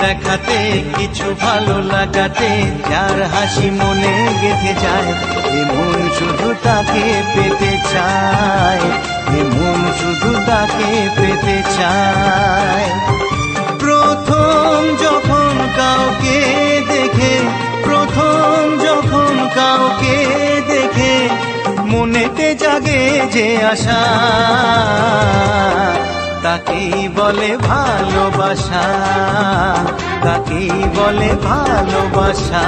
দেখাতে কিছু ভালো লাগাতে যার হাসি মনে গেঁথে যায়, এ মন শুধু তাকে পেতে চায়, এ মন শুধু তাকে পেতে চায়। প্রথম যখন কাউকে দেখে, প্রথম যখন কাউকে দেখে মনেতে জাগে যে আশা, তাকেই বলে ভালোবাসা, তাকেই বলে ভালোবাসা।